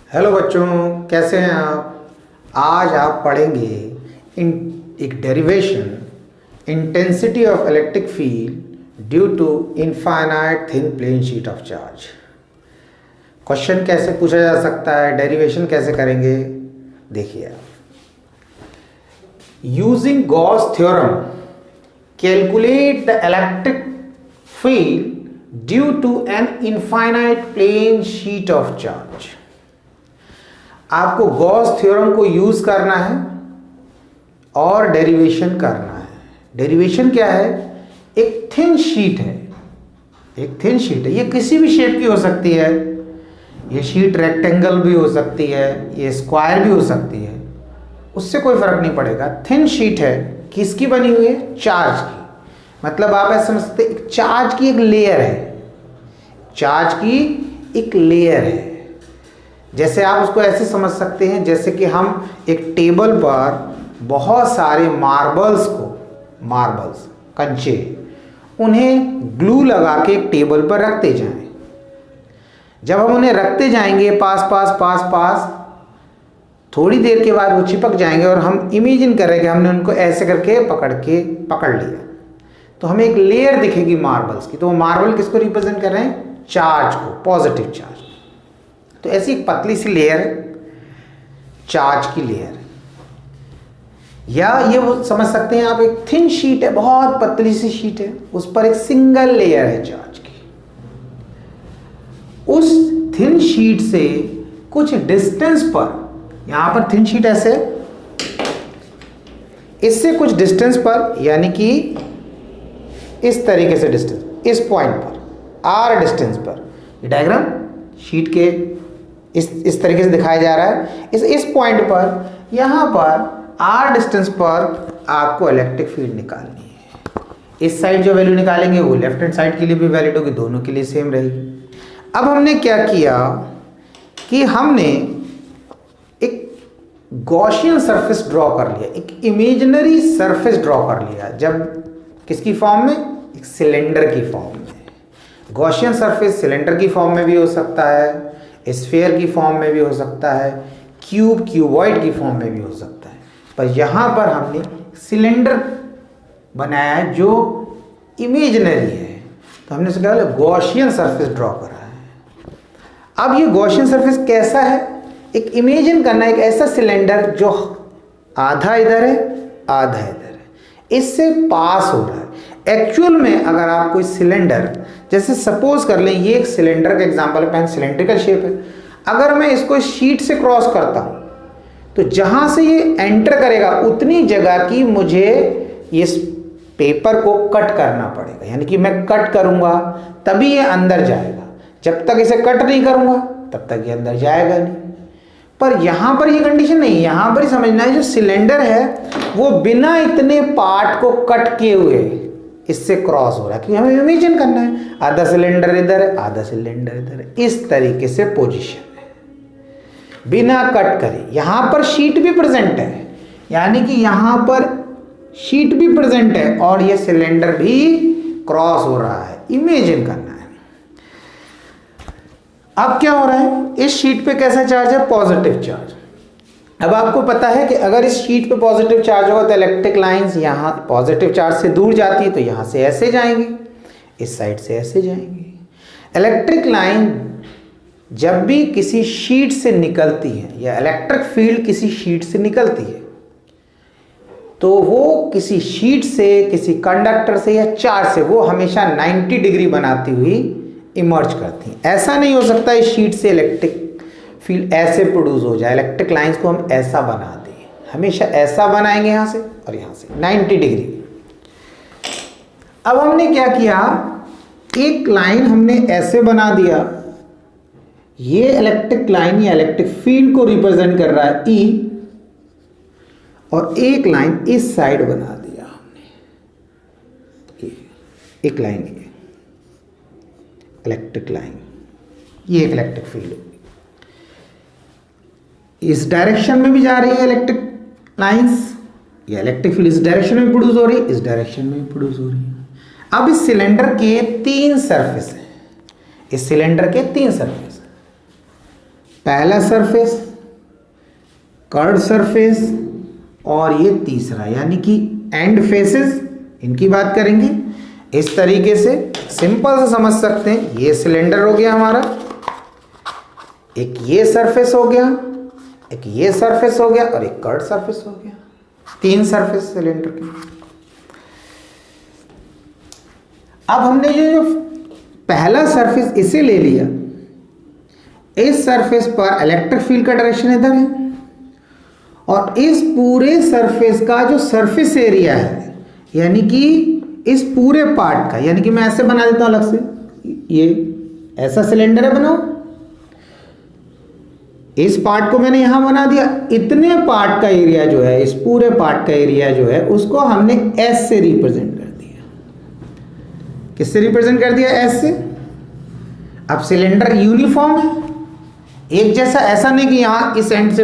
Hello बच्चों, कैसे हैं आप। आज आप पढ़ेंगे एक derivation intensity of electric field due to infinite thin plane sheet of charge. Question कैसे पूछा जा सकता है, डेरिवेशन कैसे करेंगे, देखिए आप। Using Gauss theorem calculate the electric field due to an infinite plane sheet of charge. आपको गॉस थ्योरम को यूज करना है और डेरिवेशन करना है। डेरिवेशन क्या है? एक थिन शीट है, एक थिन शीट है। ये किसी भी शेप की हो सकती है। ये शीट रेक्टेंगल भी हो सकती है, ये स्क्वायर भी हो सकती है, उससे कोई फर्क नहीं पड़ेगा। थिन शीट है, किसकी बनी हुई है? चार्ज की। मतलब आप ऐसे समझ सकते हैं, चार्ज की एक लेयर है, चार्ज की एक लेयर है। जैसे आप उसको ऐसे समझ सकते हैं जैसे कि हम एक टेबल पर बहुत सारे मार्बल्स कंचे, उन्हें ग्लू लगा के एक टेबल पर रखते जाएं। जब हम उन्हें रखते जाएंगे पास पास, थोड़ी देर के बाद वो चिपक जाएंगे और हम इमेजिन कर रहे हैं कि हमने उनको ऐसे करके पकड़ लिया, तो हमें एक लेयर दिखेगी मार्बल्स की। तो वो मार्बल किसको रिप्रेजेंट कर रहे हैं? चार्ज को, पॉजिटिव चार्ज। तो ऐसी एक पतली सी लेयर है, चार्ज की लेयर है। या ये वो समझ सकते हैं आप, एक थिन शीट है, बहुत पतली सी शीट है, उस पर एक सिंगल लेयर है चार्ज की। उस थिन शीट से कुछ डिस्टेंस पर, यहां पर थिन शीट ऐसे, इससे कुछ डिस्टेंस पर, यानी कि इस तरीके से डिस्टेंस, इस पॉइंट पर, आर डिस्टेंस पर, ये डायग्राम शीट के इस तरीके से दिखाया जा रहा है। इस पॉइंट पर, यहां पर आर डिस्टेंस पर आपको इलेक्ट्रिक फील्ड निकालनी है। इस साइड जो वैल्यू निकालेंगे वो लेफ्ट हैंड साइड के लिए भी वैलिड होगी, दोनों के लिए सेम रहेगी। अब हमने क्या किया कि हमने एक गॉसियन सरफेस ड्रॉ कर लिया, एक इमेजिनरी सरफेस ड्रॉ कर लिया। जब किसकी फॉर्म में? एक सिलेंडर की फॉर्म में। गॉसियन सरफेस सिलेंडर की फॉर्म में भी हो सकता है, स्फीयर की फॉर्म में भी हो सकता है, क्यूबॉइड की फॉर्म में भी हो सकता है, पर यहाँ पर हमने सिलेंडर बनाया है जो इमेजिनरी है, तो हमने क्या गॉसियन सरफेस ड्रॉ करा है। अब ये गॉसियन सरफेस कैसा है? एक इमेजिन करना, एक ऐसा सिलेंडर जो आधा इधर है आधा इधर है, इससे पास हो रहा है। एक्चुअल में अगर आप कोई सिलेंडर, जैसे सपोज कर लें ये एक सिलेंडर का एग्जांपल है, पेन सिलेंड्रिकल शेप है। अगर मैं इसको शीट से क्रॉस करता हूं तो जहां से ये एंटर करेगा उतनी जगह की मुझे इस पेपर को कट करना पड़ेगा, यानी कि मैं कट करूंगा तभी ये अंदर जाएगा। जब तक इसे कट नहीं करूंगा तब तक ये अंदर जाएगा नहीं। पर यहां पर ये कंडीशन नहीं है। यहां पर ही समझना है, जो सिलेंडर है वो बिना इतने पार्ट को कट किए हुए इससे क्रॉस हो रहा है, क्योंकि हमें इमेजिन करना है आधा सिलेंडर इधर है आधा सिलेंडर इधर है, इस तरीके से पोजीशन है बिना कट करे। यहां पर शीट भी प्रेजेंट है, यानी कि यहां पर शीट भी प्रेजेंट है और ये सिलेंडर भी क्रॉस हो रहा है, इमेजिन करना है। अब क्या हो रहा है? इस शीट पे कैसा चार्ज है? Positive charge. अब आपको पता है कि अगर इस शीट पे पॉजिटिव चार्ज होगा तो इलेक्ट्रिक लाइंस यहाँ पॉजिटिव चार्ज से दूर जाती है, तो यहाँ से ऐसे जाएंगी, इस साइड से ऐसे जाएंगी। इलेक्ट्रिक लाइन जब भी किसी शीट से निकलती है या इलेक्ट्रिक फील्ड किसी शीट से निकलती है, तो वो किसी शीट से, किसी कंडक्टर से या चार्ज से, वो हमेशा 90 डिग्री बनाती हुई इमर्ज करती हैं। ऐसा नहीं हो सकता इस शीट से इलेक्ट्रिक फील्ड ऐसे प्रोड्यूस हो जाए, इलेक्ट्रिक लाइंस को हम ऐसा बना दें, हमेशा ऐसा बनाएंगे यहाँ से और यहाँ से 90 डिग्री। अब हमने क्या किया, एक लाइन हमने ऐसे बना दिया, ये इलेक्ट्रिक लाइन या इलेक्ट्रिक फील्ड को रिप्रेजेंट कर रहा है E, और एक लाइन इस साइड बना दिया हमने, एक लाइन ये इलेक्ट्रिक लाइन, ये एक इलेक्ट्रिक फील्ड होगी। इस डायरेक्शन में भी जा रही है इलेक्ट्रिक लाइंस, या इलेक्ट्रिक फील्ड इस डायरेक्शन में प्रोड्यूस हो रही है, इस डायरेक्शन में प्रोड्यूस हो रही है। अब इस सिलेंडर के 3 सरफेस हैं, इस सिलेंडर के 3 सरफेस हैं। पहला सरफेस, कर्व सरफेस और ये तीसरा यानी कि एंड फेसेस, इनकी बात करेंगे। इस तरीके से सिंपल से समझ सकते हैं। ये सिलेंडर हो गया हमारा, एक ये सरफेस हो गया, एक ये सरफेस हो गया और एक कर्व सरफेस हो गया। 3 सरफेस सिलेंडर के। अब हमने जो पहला सरफेस इसे ले लिया, इस सरफेस पर इलेक्ट्रिक फील्ड का डायरेक्शन इधर है और इस पूरे सरफेस का जो सरफेस एरिया है यानी कि इस पूरे पार्ट का, यानी कि मैं ऐसे बना देता हूं अलग से, ये ऐसा सिलेंडर है बनाओ, इस पार्ट को मैंने यहां बना दिया। इतने पार्ट का एरिया जो है, इस पूरे पार्ट का एरिया जो है उसको हमने एस से रिप्रेजेंट कर दिया। किससे रिप्रेजेंट कर दिया? एस से। अब सिलेंडर यूनिफॉर्म है, एक जैसा, ऐसा नहीं कि यहां इस एंड से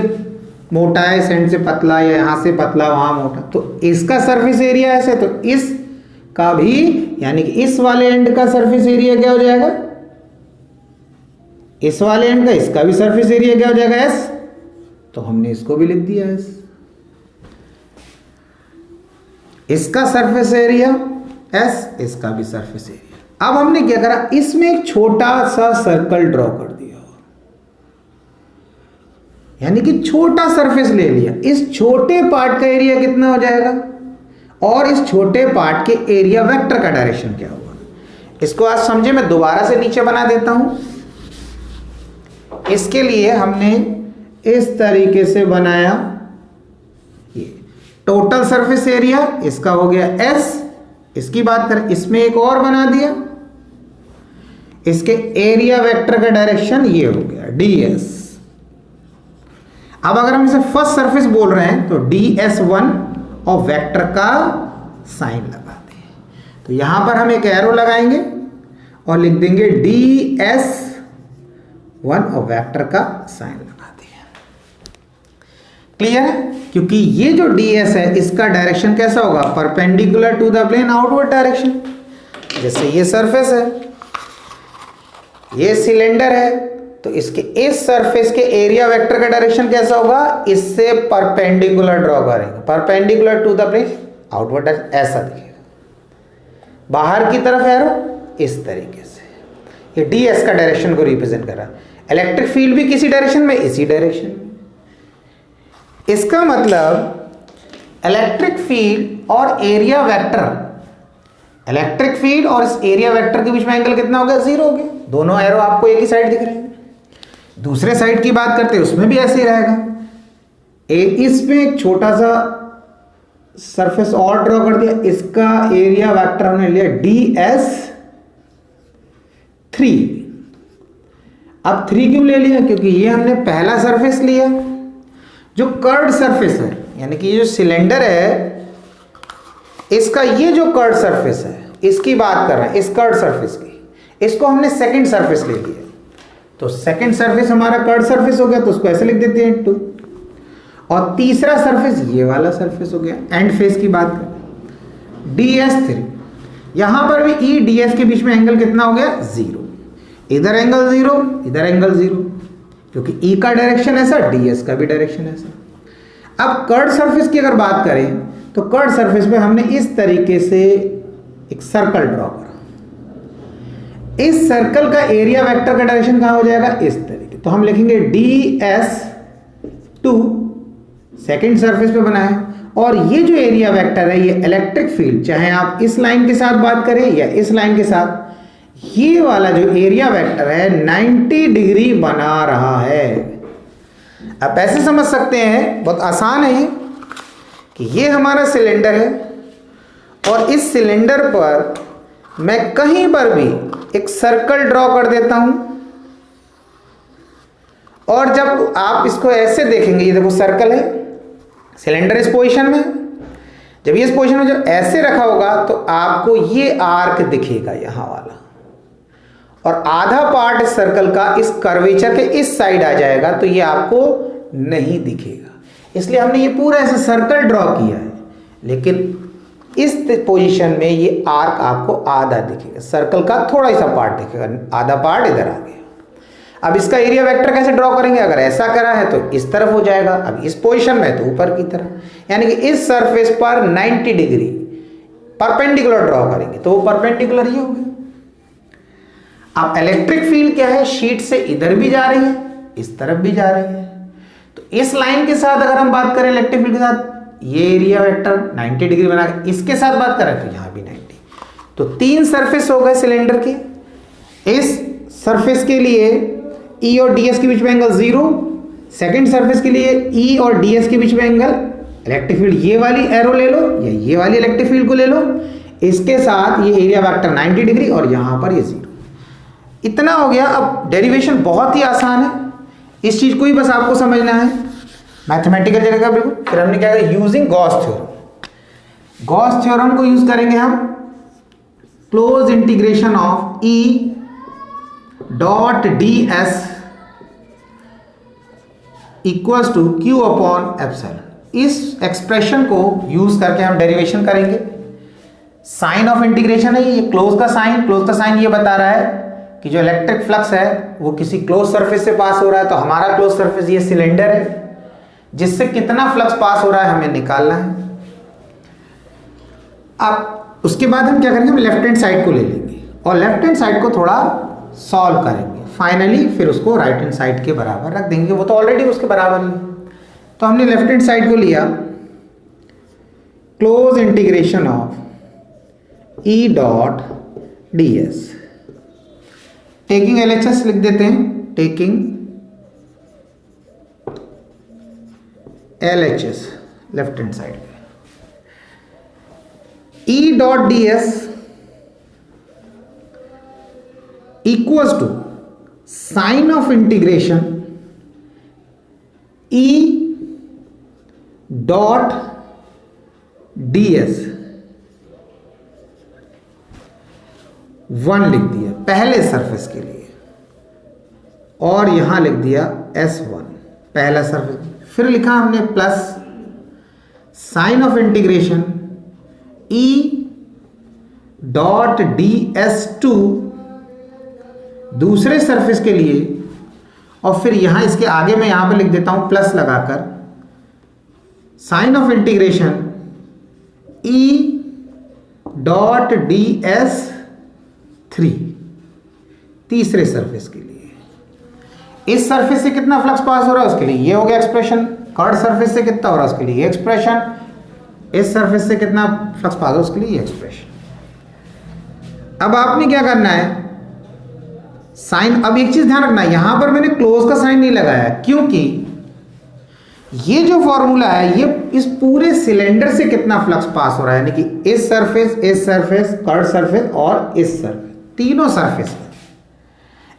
मोटा है, इस एंड से पतला, या यहां से पतला वहां मोटा। तो इसका सरफेस एरिया ऐसे, तो इस का भी यानी कि इस वाले एंड का सरफेस एरिया क्या हो जाएगा? इस वाले एंड का, इसका भी सरफेस एरिया क्या हो जाएगा? एस। तो हमने इसको भी लिख दिया एस। इसका सरफेस एरिया एस, इसका भी सरफेस एरिया। अब हमने क्या करा, इसमें एक छोटा सा सर्कल ड्रॉ कर दिया, यानी कि छोटा सरफेस ले लिया। इस छोटे पार्ट का एरिया कितना हो जाएगा और इस छोटे पार्ट के एरिया वेक्टर का डायरेक्शन क्या होगा? इसको आज समझे, मैं दोबारा से नीचे बना देता हूं। इसके लिए हमने इस तरीके से बनाया, ये टोटल सरफेस एरिया इसका हो गया एस। इसकी बात करें, इसमें एक और बना दिया, इसके एरिया वेक्टर का डायरेक्शन ये हो गया ds। अब अगर हम इसे फर्स्ट सरफेस बोल रहे हैं तो ds1 और वेक्टर का साइन लगाते हैं। तो यहां पर हम एक एरो लगाएंगे और लिख देंगे ds1 और वेक्टर का साइन लगाते हैं। क्लियर है? क्योंकि ये जो ds है इसका डायरेक्शन कैसा होगा? Perpendicular to the plane outward direction. जैसे ये सरफेस है, ये सिलेंडर है, तो इसके इस सरफेस के एरिया वेक्टर का डायरेक्शन कैसा होगा? इससे परपेंडिकुलर ड्रॉ करेंगे, perpendicular to the plane outward, ऐसा दिखेगा। बाहर की तरफ एरो इस तरीके से, ये ds का डायरेक्शन को रिप्रेजेंट कर रहा है। इलेक्ट्रिक फील्ड भी किसी डायरेक्शन में, इसी डायरेक्शन में। इसका मतलब इलेक्ट्रिक फील्ड और एरिया वेक्टर, इलेक्ट्रिक फील्ड और इस एरिया वेक्टर के बीच में एंगल कितना हो गया? 0 हो गया। दोनों एरो आपको एक ही साइड दिख रहे हैं। दूसरे साइड की बात करते हैं, उसमें भी ऐसे ही रहेगा। इसमें एक छोटा सा सरफेस और ड्रॉ कर दिया, इसका एरिया वेक्टर हमने लिया ds3। अब 3 क्यों ले लिया? क्योंकि ये हमने पहला सरफेस लिया जो कर्व्ड सरफेस है, यानी कि ये जो सिलेंडर है इसका ये जो कर्व्ड सरफेस है, इसकी बात कर रहे हैं, इस कर्व्ड सरफेस की, इसको हमने सेकंड सरफेस ले लिया। तो सेकंड सरफेस हमारा कर्व्ड सरफेस हो गया, तो उसको ऐसे लिख देते हैं 2। और तीसरा सरफेस ये वाला सरफेस हो गया, एंड फेस की बात करें ds3। यहां पर भी e ds के बीच में एंगल कितना हो गया? 0। इधर एंगल 0, इधर एंगल 0, क्योंकि e का डायरेक्शन ऐसा, ds का भी डायरेक्शन ऐसा। अब कर्व्ड सरफेस की अगर बात करें तो कर्व्ड सरफेस पे हमने इस तरीके से एक सर्कल ड्रॉ करा। इस सर्कल का एरिया वेक्टर का डायरेक्शन कहां हो जाएगा? इस तरीके। तो हम लिखेंगे ds2 सेकंड सरफेस पे बना है, और ये जो एरिया वेक्टर है ये इलेक्ट्रिक फील्ड, चाहे आप इस लाइन के साथ बात करें या इस लाइन के साथ, ये वाला जो एरिया वेक्टर है 90 डिग्री बना रहा है। आप ऐसे समझ सकते हैं, बहुत आसान है कि ये हमारा सिलेंडर है और इस सिलेंडर पर मैं कहीं पर भी एक सर्कल ड्रॉ कर देता हूं, और जब आप इसको ऐसे देखेंगे, ये देखो सर्कल है, सिलेंडर इस पोजीशन में, जब ये इस पोजीशन में जब ऐसे रखा होगा तो आपको ये आर्क दिखेगा यहां वाला, और आधा पार्ट इस सर्कल का इस कर्वेचर के इस साइड आ जाएगा, तो ये आपको नहीं दिखेगा। इसलिए हमने ये पूरा ऐसे सर्कल ड्रॉ किया है, लेकिन इस पोजीशन में ये आर्क आपको आधा दिखेगा, सर्कल का थोड़ा सा पार्ट दिखेगा, आधा पार्ट इधर आ गया। अब इसका एरिया वेक्टर कैसे ड्रॉ करेंगे, अगर ऐसा करा है तो इस तरफ हो जाएगा, अब इस पोजीशन में तो ऊपर की तरफ, यानी कि इस सरफेस पर 90 डिग्री परपेंडिकुलर ड्रॉ करेंगे तो वो परपेंडिकुलर ही होगी। अब इलेक्ट्रिक फील्ड क्या है, शीट से इधर भी जा रही है, इस तरफ भी जा रही है, तो इस लाइन के साथ अगर हम बात करें इलेक्ट्रिक फील्ड के साथ, ये एरिया वेक्टर 90 डिग्री बना के इसके साथ बात करें तो यहां भी 90, तो 3 सरफेस हो गए सिलेंडर के। इस सरफेस के लिए E और DS के बीच में एंगल 0, सेकंड सरफेस के लिए E और DS के बीच में एंगल, इलेक्ट्रिक फील्ड ये वाली एरो ले लो या ये वाली इलेक्ट्रिक फील्ड को ले लो, इसके साथ ये एरिया वेक्टर 90 डिग्री और यहां पर ये 0। इतना हो गया। अब डेरिवेशन बहुत ही आसान है, इस चीज को ही बस आपको समझना है, मैथमेटिकल जगह बिल्कुल। फिर हमने क्या किया, using Gauss theorem. Gauss theorem को यूज करेंगे हम, close integration of E dot ds equals to Q upon epsilon. इस एक्सप्रेशन को यूज करके हम डेरिवेशन करेंगे। साइन ऑफ इंटीग्रेशन है ये, क्लोज का साइन ये बता रहा है कि जो इलेक्ट्रिक फ्लक्स है वो किसी क्लोज सरफेस से पास हो रहा है, तो हमारा क्लोज सरफेस ये सिलेंडर है, जिससे कितना फ्लक्स पास हो रहा है हमें निकालना है। अब उसके बाद हम क्या करेंगे, हम लेफ्ट हैंड साइड को ले लेंगे और लेफ्ट हैंड साइड को थोड़ा सॉल्व करेंगे, फाइनली फिर उसको राइट हैंड साइड के बराबर रख देंगे, वो तो ऑलरेडी उसके बराबर ही। तो हमने लेफ्ट हैंड साइड को लिया, close integration of E dot ds, taking LHS लिख देते हैं, taking LHS left hand side पे, E dot ds equals to sign of integration E dot ds 1 लिख दिया पहले सरफेस के लिए और यहां लिख दिया S1 पहला सरफेस। फिर लिखा हमने plus sign of integration E dot ds2 दूसरे सरफेस के लिए, और फिर यहां इसके आगे मैं यहां पे लिख देता हूं प्लस लगाकर sign of integration E dot ds3 तीसरे सरफेस के लिए। इस सरफेस से कितना फ्लक्स पास हो रहा है उसके लिए ये हो गया एक्सप्रेशन, कर्ड सरफेस से कितना हो रहा है उसके लिए ये एक्सप्रेशन, इस सरफेस से कितना फ्लक्स पास हो उसके लिए ये एक्सप्रेशन। अब आपने क्या करना है, साइन, अब एक चीज ध्यान रखना है, यहां पर मैंने क्लोज का साइन नहीं लगाया क्योंकि ये जो फॉर्मूला है ये इस पूरे सिलेंडर से कितना फ्लक्स पास हो रहा है, यानी कि इस सरफेस, कर्ड सरफेस और इस सरफेस, तीनों सरफेस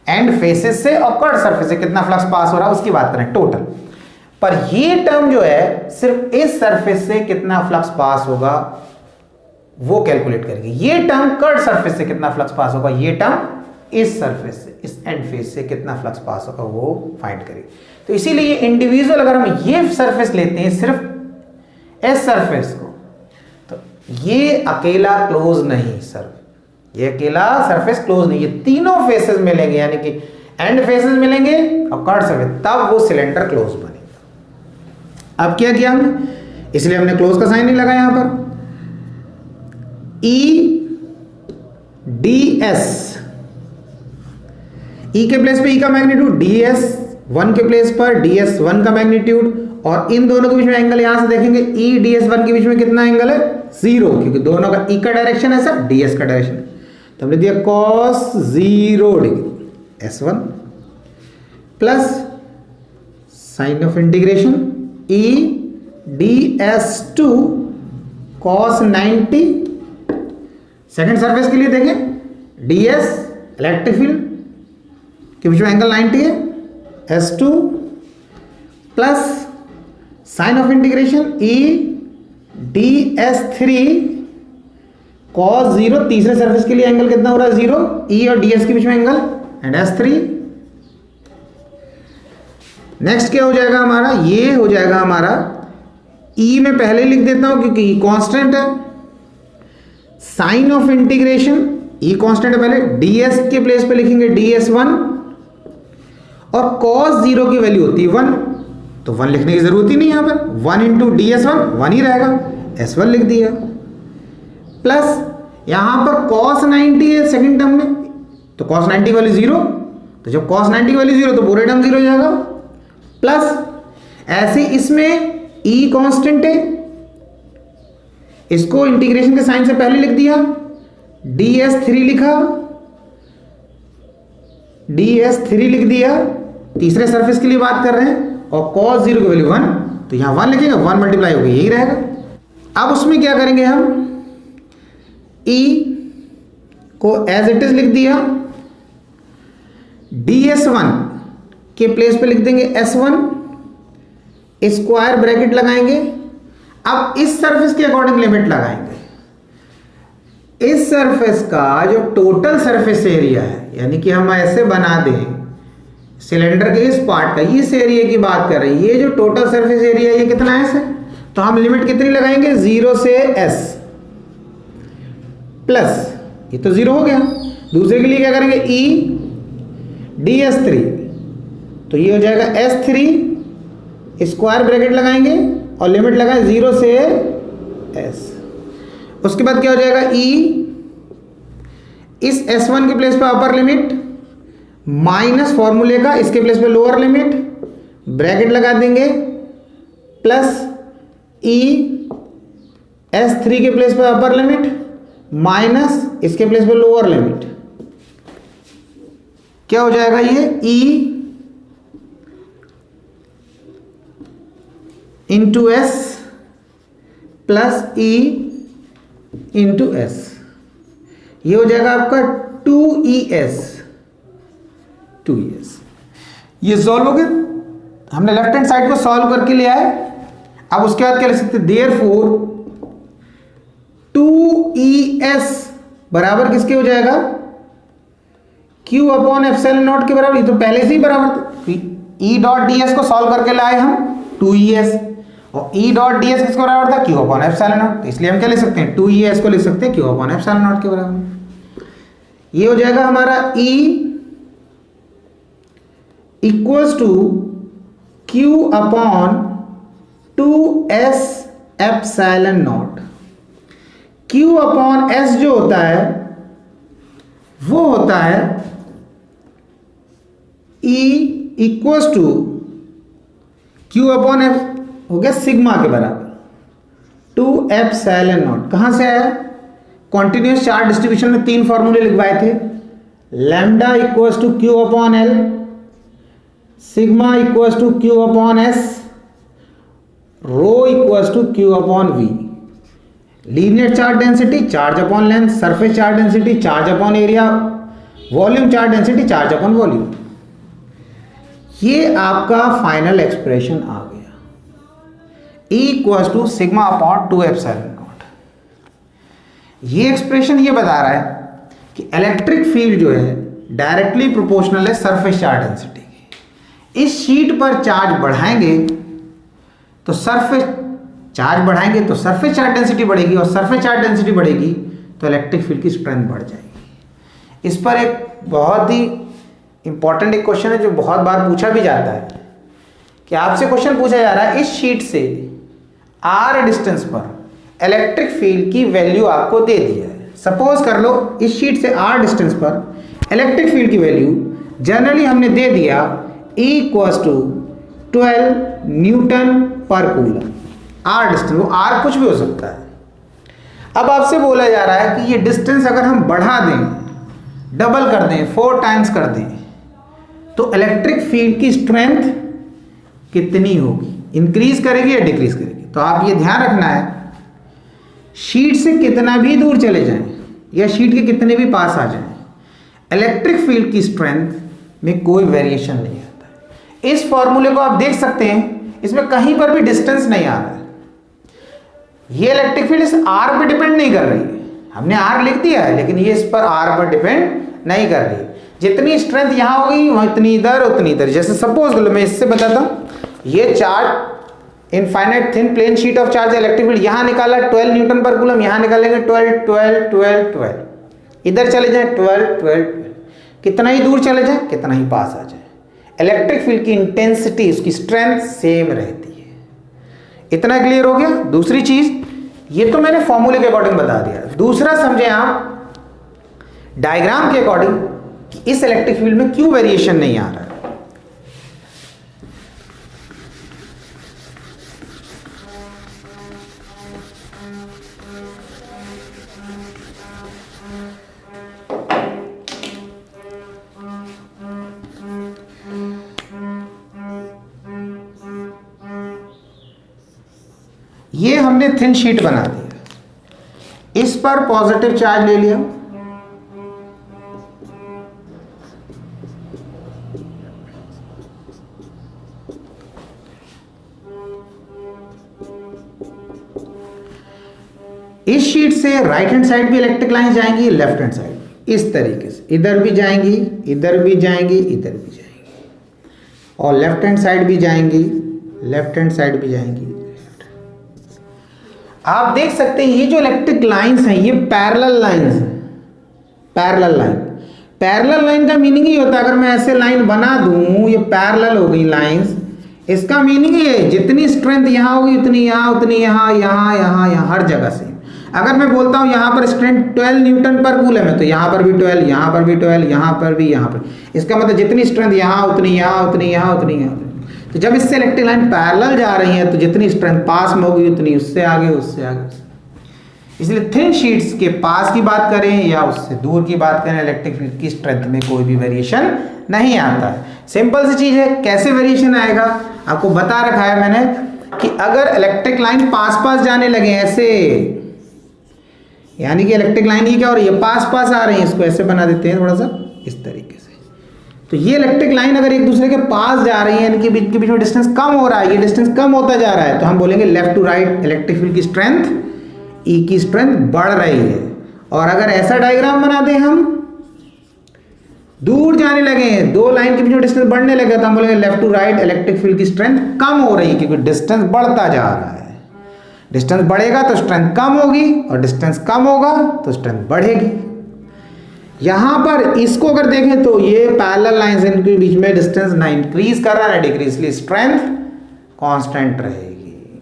एंड फेसेस से और कर्ड सरफेस से कितना फ्लक्स पास हो रहा है उसकी बात करें टोटल। पर ये टर्म जो है सिर्फ इस सरफेस से कितना फ्लक्स पास होगा वो कैलकुलेट करेंगे। ये टर्म कर्ड सरफेस से कितना फ्लक्स पास होगा, ये टर्म इस सरफेस से, इस एंड फेस से कितना फ्लक्स पास होगा वो फाइंड करेंगे। तो इसीलिए ये इंडिविजुअल अगर हम ये सरफेस लेते हैं सिर्फ इस सरफेस को, तो ये अकेला क्लोज नहीं सर, ये अकेला सरफेस क्लोज नहीं, ये तीनों फेसेस मिलेंगे, यानी कि एंड फेसेस मिलेंगे और कर्ड सरफेस, तब वो सिलेंडर क्लोज बनेगा। अब क्या किया हमने, इसलिए हमने क्लोज का साइन नहीं लगाया यहां पर, E ds, E के प्लेस पे E का मैग्नीट्यूड, ds1 के प्लेस पर ds1 का मैग्नीट्यूड, और इन दोनों के बीच में एंगल यहां से देखेंगे E ds1 के बीच में कितना एंगल है 0, क्योंकि दोनों का E का डायरेक्शन है सर, ds का डायरेक्शन, तो हमने दिया cos 0 degree S1 plus sign of integration E ds2 cos 90, second surface के लिए देखें ds इलेक्ट्रिक फील्ड के बीच में एंगल 90 है S2 plus sign of integration E ds3 cos 0, तीसरे सरफेस के लिए एंगल कितना हो रहा है 0, E और ds के बीच में एंगल एंड S3। नेक्स्ट क्या हो जाएगा हमारा, ये हो जाएगा हमारा E में पहले लिख देता हूं क्योंकि E कांस्टेंट है, sign of integration E constant है, पहले ds के प्लेस पे लिखेंगे ds1 और cos 0 की वैल्यू होती है 1, तो 1 लिखने की जरूरत ही नहीं यहाँ पर, 1 इंटू ds1 1 ही रहेगा, s1 लिख दिया, प्लस यहाँ पर cos 90 है सेकंड टर्म में, तो cos 90 की वैल्यू 0, तो जब cos 90 की वैल्यू 0 तो पूरे टर्म 0 हो जाएगा, प्लस ऐसे इसमें e कांस्टेंट है, इसको इंटीग्रेशन के साइन से पहले लिख दिया, ds3 लिखा, ds3 लिख दिया, तीसरे सरफेस के लिए बात कर रहे हैं, और cos 0 की वैल्यू 1, तो यहां 1 लिखेंगे, 1 मल्टीप्लाई होगी, यही रहेगा। अब उसमें क्या करेंगे हम, e को एज इट इज लिख दिया, ds1 के प्लेस पे लिख देंगे s1, स्क्वायर ब्रैकेट लगाएंगे। अब इस सरफेस के अकॉर्डिंग लिमिट लगाएंगे, इस सरफेस का जो टोटल सरफेस एरिया है, यानी कि हम ऐसे बना दें सिलेंडर के इस पार्ट का, इस एरिया की बात कर रहे हैं, ये जो टोटल सरफेस एरिया ये कितना है, तो हम लिमिट कितनी लगाएंगे, 0 से s प्लस, ये तो 0 हो गया, दूसरे के लिए क्या करेंगे, e ds3, तो ये हो जाएगा s3, स्क्वायर ब्रैकेट लगाएंगे और लिमिट लगाएं 0 से s, उसके बाद क्या हो जाएगा, e इस s1 के प्लेस पे अपर लिमिट माइनस फॉर्मूले का इसके प्लेस पे लोअर लिमिट, ब्रैकेट लगा देंगे, प्लस e s3 के प्लेस पे अपर लिमिट माइनस इसके प्लेस पे लोअर लिमिट, क्या हो जाएगा ये, e into S plus e into S, ये हो जाएगा आपका 2es, ये सॉल्व हो गया, हमने लेफ्ट हैंड साइड को सॉल्व करके लिया है। अब उसके बाद क्या लिख सकते हैं, देयरफॉर 2es बराबर किसके हो जाएगा, q अपॉन एप्सिलॉन नॉट के बराबर, ये तो पहले से ही बराबर था, e डॉट ds को सॉल्व करके लाए हम 2es, और e डॉट ds किसके बराबर था, q अपॉन एप्सिलॉन नॉट, तो इसलिए हम क्या लिख सकते हैं, 2es को लिख सकते हैं q अपॉन एप्सिलॉन नॉट के बराबर। ये हो जाएगा हमारा e equals to q upon 2s epsilon not, q upon s जो होता है वो होता है e equals to q upon f हो गया सिग्मा के बराबर 2 एप्सिलॉन नॉट, कहां से आया, कॉन्टिन्यूस चार्ज डिस्ट्रीब्यूशन में 3 फॉर्मूले लिखवाए थे, lambda equals to q upon l, sigma equals to q upon s, rho equals to q upon v, linear charge density charge upon length, surface charge density charge upon area, volume charge density charge upon volume. ये आपका final expression आ गया, E equals to sigma upon 2 epsilon not. ये expression ये बता रहा है कि इलेक्ट्रिक फील्ड जो है डायरेक्टली प्रोपोर्शनल है सरफेस चार्ज डेंसिटी के। इस शीट पर चार्ज बढ़ाएंगे तो सरफेस चार्ज डेंसिटी बढ़ेगी, और सरफेस चार्ज डेंसिटी बढ़ेगी तो इलेक्ट्रिक फील्ड की स्ट्रेंथ बढ़ जाएगी। इस पर एक बहुत ही इंपॉर्टेंट एक क्वेश्चन है जो बहुत बार पूछा भी जाता है कि आपसे क्वेश्चन पूछा जा रहा है, इस शीट से r डिस्टेंस पर इलेक्ट्रिक फील्ड की वैल्यू आपको दे दी है। सपोज कर लो इस शीट से r डिस्टेंस पर इलेक्ट्रिक फील्ड की वैल्यू जनरली हमने दे दिया E इक्वल्स टू 12 न्यूटन पर कूलम, r डिस्टेंस, वो r कुछ भी हो सकता है। अब आपसे बोला जा रहा है कि ये डिस्टेंस अगर हम बढ़ा दें, डबल कर दें, 4 टाइम्स कर दें, तो इलेक्ट्रिक फील्ड की स्ट्रेंथ कितनी होगी, इंक्रीज करेगी या डिक्रीज करेगी। तो आप ये ध्यान रखना है, शीट से कितना भी दूर चले जाएं या शीट के कितने भी पास आ जाएं, इलेक्ट्रिक फील्ड की स्ट्रेंथ में कोई वेरिएशन नहीं आता है। इस फॉर्मूले को आप देख सकते हैं, इसमें कहीं पर भी डिस्टेंस नहीं आ रहा है। ये इलेक्ट्रिक फील्ड इस r पे डिपेंड नहीं कर रही है, हमने r लिख दिया है लेकिन ये इस पर r पर डिपेंड नहीं कर रही। जितनी स्ट्रेंथ यहाँ होगी वहाँ इतनी इधर उतनी इधर। जैसे सपोज करो मैं इससे बताता हूँ, ये charge infinite thin plane sheet of charge electric field यहाँ निकाला 12 न्यूटन पर कूलम, यहाँ निकालेंगे 12 12 12 12, इधर चले जाए 12 12 12, कितना ही दूर चले जाए कितना ही पास आ जाए, इलेक्ट्रिक फील्ड की इंटेंसिटी, उसकी स्ट्रेंथ सेम रहती है। इतना क्लियर हो गया। दूसरी चीज, ये तो मैंने फॉर्मूले के अकॉर्डिंग बता दिया। दूसरा समझे आप डायग्राम के अकॉर्डिंग कि इस इलेक्ट्रिक फील्ड में क्यों वेरिएशन नहीं आ रहा है। ये हमने थिन शीट बना दिया, इस पर पॉजिटिव चार्ज ले लिया, इस शीट से राइट हैंड साइड भी इलेक्ट्रिक लाइन जाएंगी, लेफ्ट हैंड साइड इस तरीके से, इधर भी जाएंगी, इधर भी जाएंगी, इधर भी जाएंगी, और लेफ्ट हैंड साइड भी जाएंगी, लेफ्ट हैंड साइड भी जाएंगी। आप देख सकते हैं ये जो इलेक्ट्रिक लाइंस हैं ये पैरेलल लाइंस हैं। पैरेलल लाइन, पैरेलल लाइन का मीनिंग ही होता है, अगर मैं ऐसे लाइन बना दूं, ये पैरेलल हो गई लाइंस, इसका मीनिंग ये है जितनी स्ट्रेंथ यहाँ होगी उतनी यहाँ, उतनी यहाँ, यहाँ, यहाँ, यहाँ, हर जगह से। अगर मैं बोलता हूँ यहाँ पर स्ट्रेंथ 12 न्यूटन पर कूलम है, तो यहाँ पर भी 12, यहाँ पर भी 12, यहाँ पर भी, यहाँ पर, इसका मतलब जितनी स्ट्रेंथ यहाँ उतनी यहाँ, उतनी यहाँ, उतनी यहाँ। तो जब इससे इलेक्ट्रिक लाइन पैरेलल जा रही है तो जितनी स्ट्रेंथ पास में होगी उतनी उससे आगे, उससे आगे। इसलिए थिन शीट्स के पास की बात करें या उससे दूर की बात करें, इलेक्ट्रिक फील्ड की स्ट्रेंथ में कोई भी वेरिएशन नहीं आता है। सिंपल सी चीज है। कैसे वेरिएशन आएगा आपको बता रखा है मैंने कि अगर इलेक्ट्रिक लाइन पास पास जाने लगे ऐसे, यानी कि इलेक्ट्रिक लाइन ये क्या हो रही है, पास पास आ रही है, इसको ऐसे बना देते हैं थोड़ा सा इस तरीके से। तो ये इलेक्ट्रिक लाइन अगर एक दूसरे के पास जा रही है, इनके बीच में डिस्टेंस कम हो रहा है, ये डिस्टेंस कम होता जा रहा है, तो हम बोलेंगे left to right electric field की स्ट्रेंथ, ई की स्ट्रेंथ बढ़ रही है। और अगर ऐसा डायग्राम बना दें हम, दूर जाने लगे, दो लाइन के बीच में डिस्टेंस बढ़ने लगे, तो हम बोलेंगे left to right electric field की स्ट्रेंथ कम हो रही है, क्योंकि डिस्टेंस बढ़ता जा रहा है। डिस्टेंस बढ़ेगा तो स्ट्रेंथ कम होगी, और डिस्टेंस कम होगा तो स्ट्रेंथ बढ़ेगी। यहां पर इसको अगर देखें तो ये पैरेलल लाइंस, इनके बीच में डिस्टेंस ना इंक्रीज कर रहा है ना डिक्रीज, इसलिए स्ट्रेंथ कांस्टेंट रहेगी।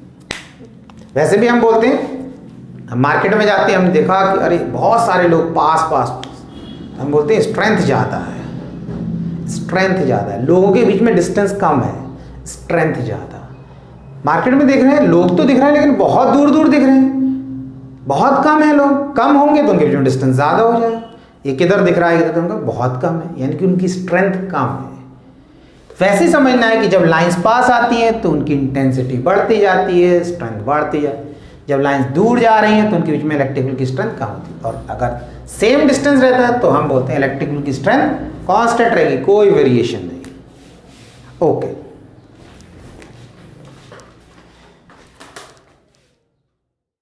वैसे भी हम बोलते हैं, मार्केट में जाते हैं, हमने देखा कि अरे बहुत सारे लोग पास पास पास, हम बोलते हैं स्ट्रेंथ ज्यादा है, स्ट्रेंथ ज्यादा है। लोगों के बीच में डिस्टेंस कम है, स्ट्रेंथ ज्यादा। मार्केट में देख रहे हैं लोग तो दिख रहे हैं, लेकिन बहुत दूर दूर दिख रहे हैं, बहुत कम है लोग। कम होंगे तो उनके बीच में डिस्टेंस ज्यादा हो जाएगा। ये किधर दिख रहा है, इधर उनका बहुत कम है, यानी कि उनकी स्ट्रेंथ कम है। वैसे समझना है कि जब लाइंस पास आती हैं तो उनकी इंटेंसिटी बढ़ती जाती है, स्ट्रेंथ बढ़ती जाती है। जब लाइंस दूर जा रही हैं तो उनके बीच में इलेक्ट्रिक फील्ड की स्ट्रेंथ कम होती है। और अगर सेम डिस्टेंस रहता है तो हम बोलते हैं इलेक्ट्रिक फील्ड की स्ट्रेंथ कांस्टेंट रहेगी, कोई वेरिएशन नहीं। ओके।